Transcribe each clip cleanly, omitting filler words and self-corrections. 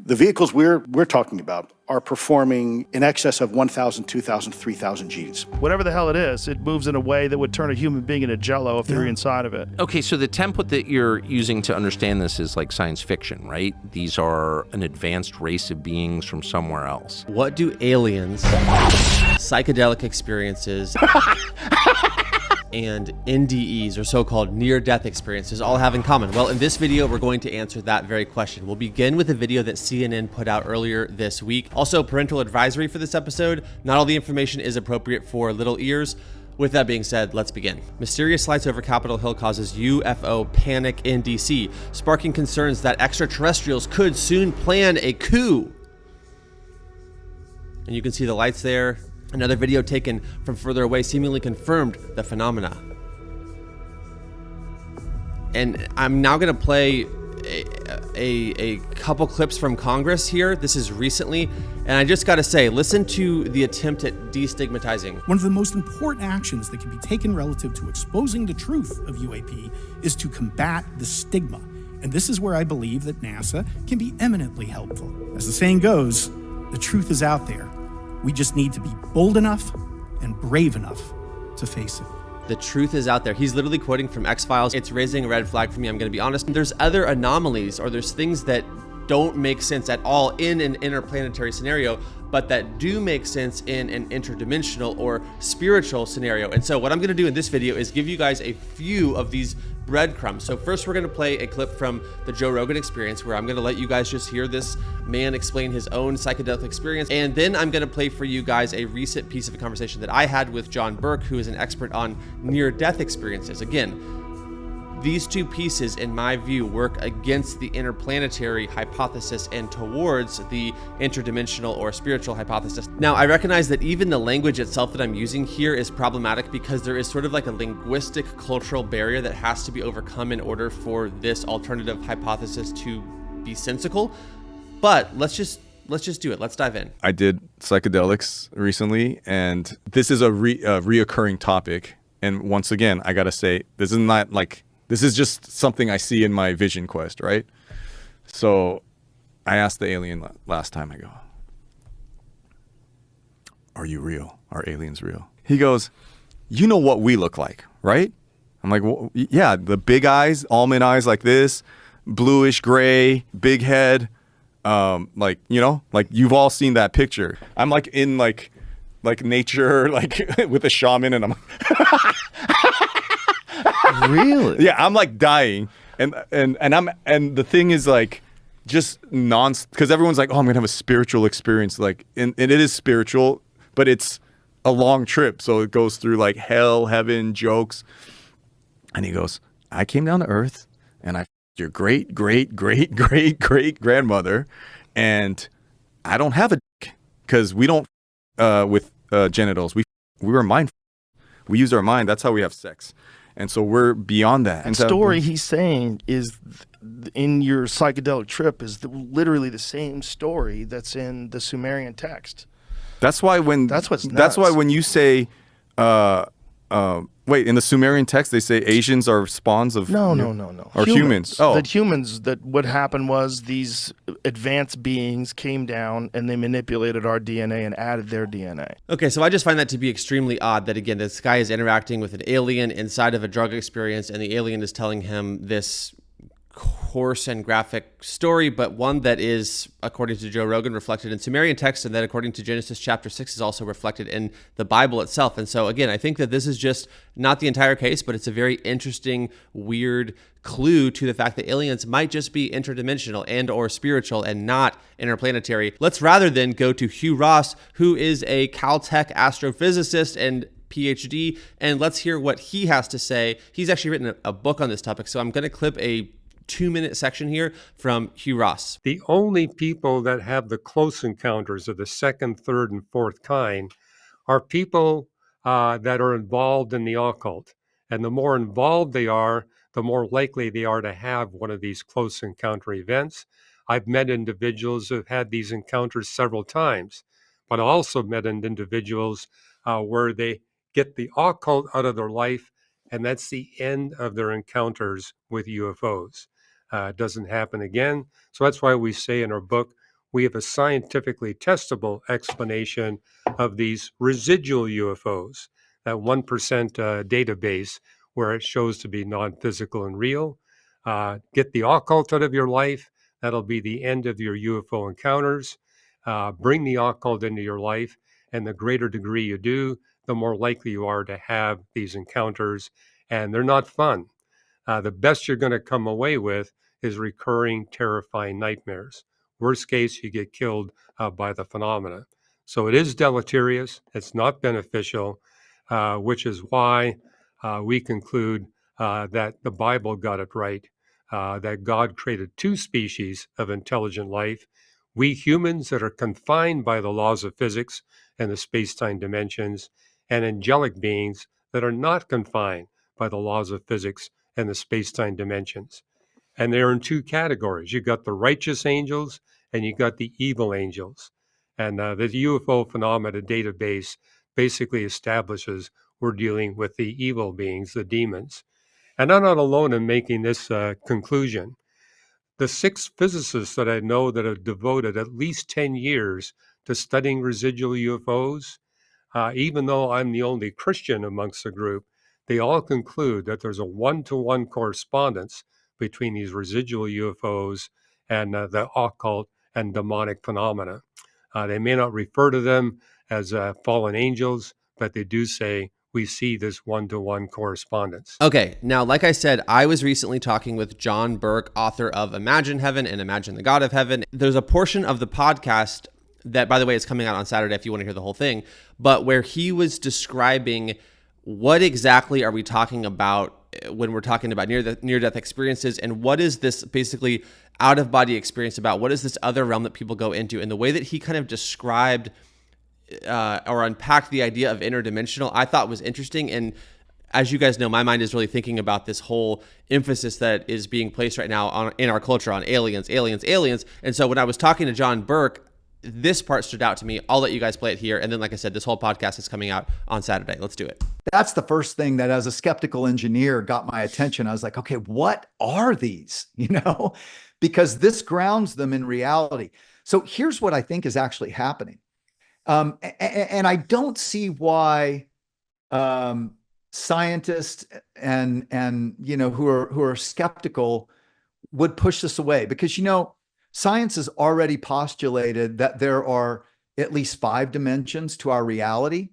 The vehicles we're talking about are performing in excess of 1,000, 2,000, 3,000 Gs. Whatever the hell it is, it moves in a way that would turn a human being into jello if they're inside of it. Okay, so the template that you're using to understand this is like science fiction, right? These are an advanced race of beings from somewhere else. What do aliens, psychedelic experiences, and NDEs, or so-called near-death experiences, all have in common? Well, in this video, we're going to answer that very question. We'll begin with a video that CNN put out earlier this week. Also, parental advisory for this episode. Not all the information is appropriate for little ears. With that being said, let's begin. Mysterious lights over Capitol Hill causes UFO panic in DC, sparking concerns that extraterrestrials could soon plan a coup. And you can see the lights there. Another video taken from further away seemingly confirmed the phenomena. And I'm now going to play a couple clips from Congress here. This is recently, and I just got to say, listen to the attempt at destigmatizing. One of the most important actions that can be taken relative to exposing the truth of UAP is to combat the stigma. And this is where I believe that NASA can be eminently helpful. As the saying goes, the truth is out there. We just need to be bold enough and brave enough to face it. The truth is out there. He's literally quoting from X-Files. It's raising a red flag for me, I'm going to be honest. There's other anomalies, or there's things that don't make sense at all in an interplanetary scenario, but that do make sense in an interdimensional or spiritual scenario. And so what I'm going to do in this video is give you guys a few of these breadcrumbs. So first we're going to play a clip from the Joe Rogan Experience, where I'm going to let you guys just hear this man explain his own psychedelic experience. And then I'm going to play for you guys a recent piece of a conversation that I had with John Burke, who is an expert on near-death experiences. Again, these two pieces, in my view, work against the interplanetary hypothesis and towards the interdimensional or spiritual hypothesis. Now, I recognize that even the language itself that I'm using here is problematic, because there is sort of like a linguistic cultural barrier that has to be overcome in order for this alternative hypothesis to be sensical. But let's just do it. Let's dive in. I did psychedelics recently, and this is a reoccurring topic. And once again, I gotta say, this is just something I see in my vision quest, right? So I asked the alien last time, I go, are you real? Are aliens real? He goes, you know what we look like, right? I'm like, well, yeah, the big eyes, almond eyes like this, bluish gray, big head. Like, you know, like you've all seen that picture. I'm like in like nature, like with a shaman, and I'm Really? yeah, I'm like dying, and the thing is like just because everyone's like, oh, I'm gonna have a spiritual experience, like, and it is spiritual, but it's a long trip, so it goes through like hell, heaven, jokes. And he goes, I came down to earth, and I your great great great great great grandmother, and I don't have a dick, because we don't with genitals. We were mind. We use our mind. That's how we have sex. And so we're beyond that. And story he's saying is in your psychedelic trip is literally the same story that's in the Sumerian text. That's why when you say wait, in the Sumerian text they say Asians are spawns of no. Or humans. Oh. That humans, that what happened was these advanced beings came down and they manipulated our DNA and added their DNA. Okay, so I just find that to be extremely odd that, again, this guy is interacting with an alien inside of a drug experience, and the alien is telling him this coarse and graphic story, but one that is, according to Joe Rogan, reflected in Sumerian text, and that, according to Genesis chapter 6, is also reflected in the Bible itself. And so, again, I think that this is just not the entire case, but it's a very interesting, weird clue to the fact that aliens might just be interdimensional and or spiritual and not interplanetary. Let's rather then go to Hugh Ross, who is a Caltech astrophysicist and PhD, and let's hear what he has to say. He's actually written a book on this topic, so I'm going to clip a 2-minute section here from Hugh Ross. The only people that have the close encounters of the second, third, and fourth kind are people that are involved in the occult. And the more involved they are, the more likely they are to have one of these close encounter events. I've met individuals who have had these encounters several times, but I also met individuals where they get the occult out of their life, and that's the end of their encounters with UFOs. It doesn't happen again. So that's why we say in our book, we have a scientifically testable explanation of these residual UFOs, that 1% database where it shows to be non-physical and real. Get the occult out of your life. That'll be the end of your UFO encounters. Bring the occult into your life, and the greater degree you do, the more likely you are to have these encounters, and they're not fun. The best you're going to come away with is recurring, terrifying nightmares. Worst case, you get killed by the phenomena. So it is deleterious. It's not beneficial, which is why we conclude that the Bible got it right, that God created two species of intelligent life. We humans that are confined by the laws of physics and the space-time dimensions, and angelic beings that are not confined by the laws of physics and the space-time dimensions. And they're in two categories. You got the righteous angels and you got the evil angels. And the UFO phenomena database basically establishes we're dealing with the evil beings, the demons. And I'm not alone in making this conclusion. The 6 physicists that I know that have devoted at least 10 years to studying residual UFOs, even though I'm the only Christian amongst the group, they all conclude that there's a one-to-one correspondence between these residual UFOs and the occult and demonic phenomena. They may not refer to them as fallen angels, but they do say we see this one-to-one correspondence. Okay, now, like I said, I was recently talking with John Burke, author of Imagine Heaven and Imagine the God of Heaven. There's a portion of the podcast that, by the way, is coming out on Saturday if you want to hear the whole thing, but where he was describing what exactly are we talking about when we're talking about near-death experiences, and what is this basically out-of-body experience about? What is this other realm that people go into? And the way that he kind of described or unpacked the idea of interdimensional, I thought was interesting. And as you guys know, my mind is really thinking about this whole emphasis that is being placed right now in our culture on aliens. And so when I was talking to John Burke, this part stood out to me. I'll let you guys play it here. And then, like I said, this whole podcast is coming out on Saturday. Let's do it. That's the first thing that, as a skeptical engineer, got my attention. I was like, okay, what are these? Because this grounds them in reality. So here's what I think is actually happening. And I don't see why scientists and who are skeptical would push this away, because science has already postulated that there are at least 5 dimensions to our reality.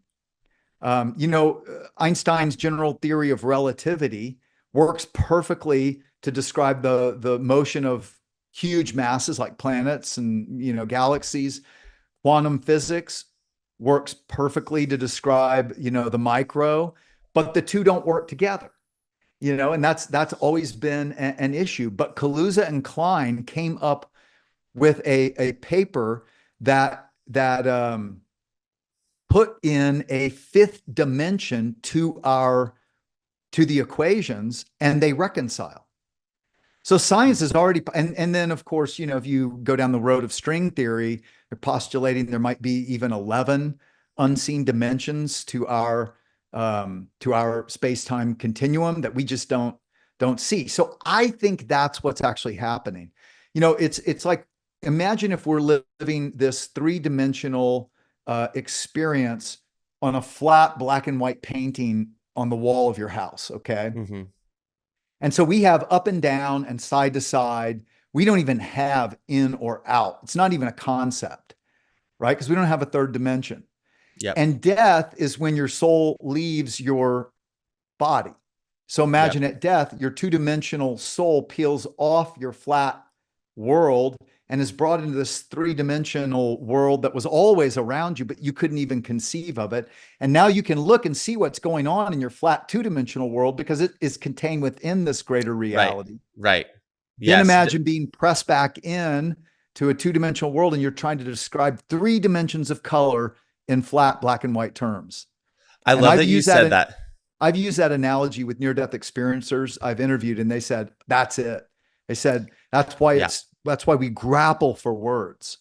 Einstein's general theory of relativity works perfectly to describe the motion of huge masses like planets and galaxies. Quantum physics works perfectly to describe the micro, but the two don't work together. And that's always been an issue. But Kaluza and Klein came up with a paper that put in a 5th dimension to the equations, and they reconcile. So science is already, and then of course, if you go down the road of string theory, they're postulating there might be even 11 unseen dimensions to our space-time continuum that we just don't see. So I think that's what's actually happening. It's like, imagine if we're living this 3-dimensional experience on a flat black and white painting on the wall of your house, okay? Mm-hmm. And so we have up and down and side to side. We don't even have in or out. It's not even a concept, right? Because we don't have a 3rd dimension. Yep. And death is when your soul leaves your body. So imagine at death, your 2-dimensional soul peels off your flat world and is brought into this 3-dimensional world that was always around you, but you couldn't even conceive of it. And now you can look and see what's going on in your flat 2-dimensional world because it is contained within this greater reality. Right. Then imagine being pressed back in to a 2-dimensional world and you're trying to describe 3 dimensions of color in flat black and white terms. I love that you said that. I've used that analogy with near-death experiencers I've interviewed, and they said, that's it. They said, that's why we grapple for words.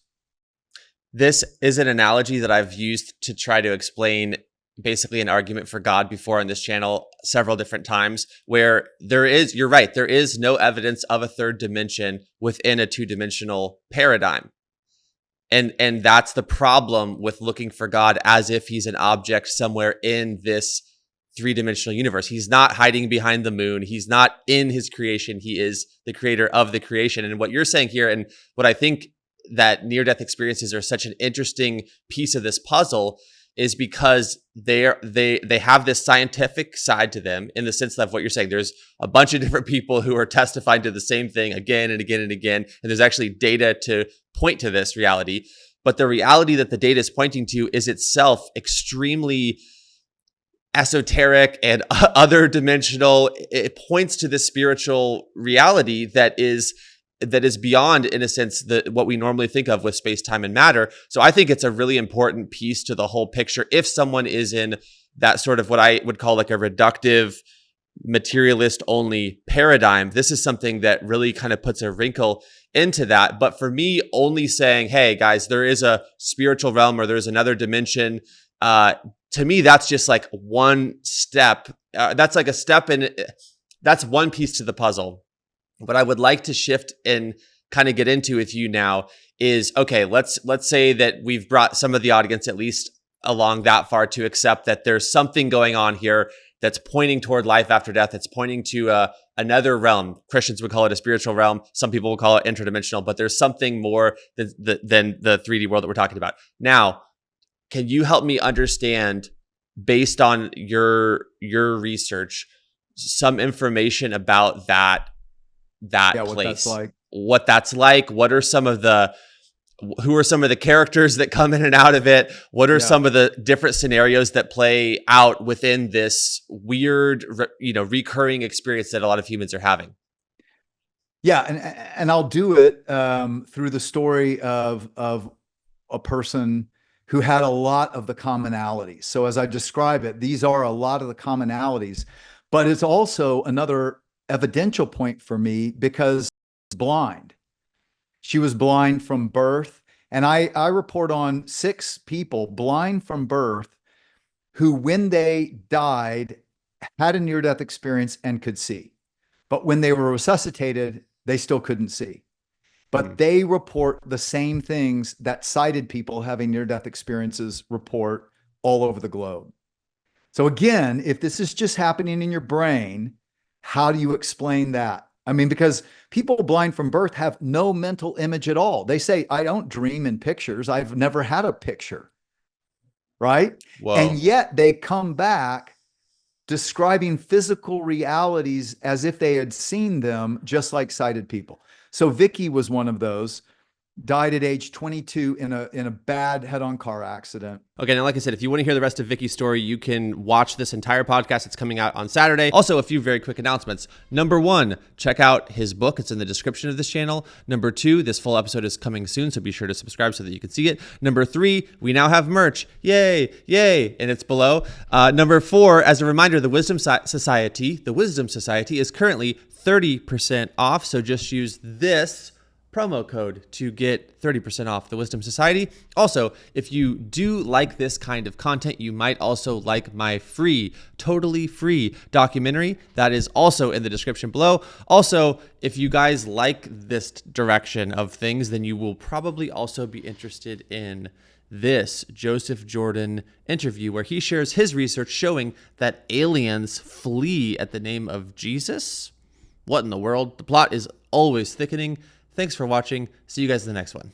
This is an analogy that I've used to try to explain basically an argument for God before on this channel several different times, where you're right, there is no evidence of a 3rd dimension within a 2-dimensional paradigm. And that's the problem with looking for God as if he's an object somewhere in this three-dimensional universe. He's not hiding behind the moon. He's not in his creation. He is the creator of the creation. And what you're saying here, and what I think that near-death experiences are such an interesting piece of this puzzle, is because they have this scientific side to them, in the sense of what you're saying. There's a bunch of different people who are testifying to the same thing again and again and again, and there's actually data to point to this reality. But the reality that the data is pointing to is itself extremely esoteric and other dimensional. It points to this spiritual reality that is beyond, in a sense, what we normally think of with space, time, and matter. So I think it's a really important piece to the whole picture. If someone is in that sort of what I would call like a reductive, materialist only paradigm, this is something that really kind of puts a wrinkle into that. But for me, only saying, hey guys, there is a spiritual realm or there's another dimension, to me, that's just like one step. That's like a step in, that's one piece to the puzzle. What I would like to shift and kind of get into with you now is, okay, let's say that we've brought some of the audience at least along that far to accept that there's something going on here that's pointing toward life after death. That's pointing to another realm. Christians would call it a spiritual realm. Some people will call it interdimensional, but there's something more than the 3D world that we're talking about. Now, can you help me understand, based on your research, some information about that place? What that's like? What are some of who are some of the characters that come in and out of it? What are some of the different scenarios that play out within this weird, recurring experience that a lot of humans are having? Yeah, and I'll do it through the story of a person who had a lot of the commonalities. So as I describe it, these are a lot of the commonalities, but it's also another evidential point for me because she's blind. She was blind from birth. And I report on 6 people blind from birth who, when they died, had a near-death experience and could see. But when they were resuscitated, they still couldn't see. But they report the same things that sighted people having near-death experiences report all over the globe. So again, if this is just happening in your brain, how do you explain that? I mean, because people blind from birth have no mental image at all. They say, I don't dream in pictures. I've never had a picture, right? Whoa. And yet they come back describing physical realities as if they had seen them, just like sighted people. So Vicky was one of those, died at age 22 in a bad head-on car accident. Okay, now like I said, if you want to hear the rest of Vicky's story, you can watch this entire podcast. It's coming out on Saturday. Also, a few very quick announcements. Number 1, check out his book. It's in the description of this channel. Number 2, this full episode is coming soon, so be sure to subscribe so that you can see it. Number 3, we now have merch. Yay, yay, and it's below. Number 4, as a reminder, the Wisdom Society is currently 30% off, so just use this promo code to get 30% off the Wisdom Society. Also, if you do like this kind of content, you might also like my totally free documentary that is also in the description below. Also, if you guys like this direction of things, then you will probably also be interested in this Joseph Jordan interview where he shares his research showing that aliens flee at the name of Jesus. What in the world? The plot is always thickening. Thanks for watching. See you guys in the next one.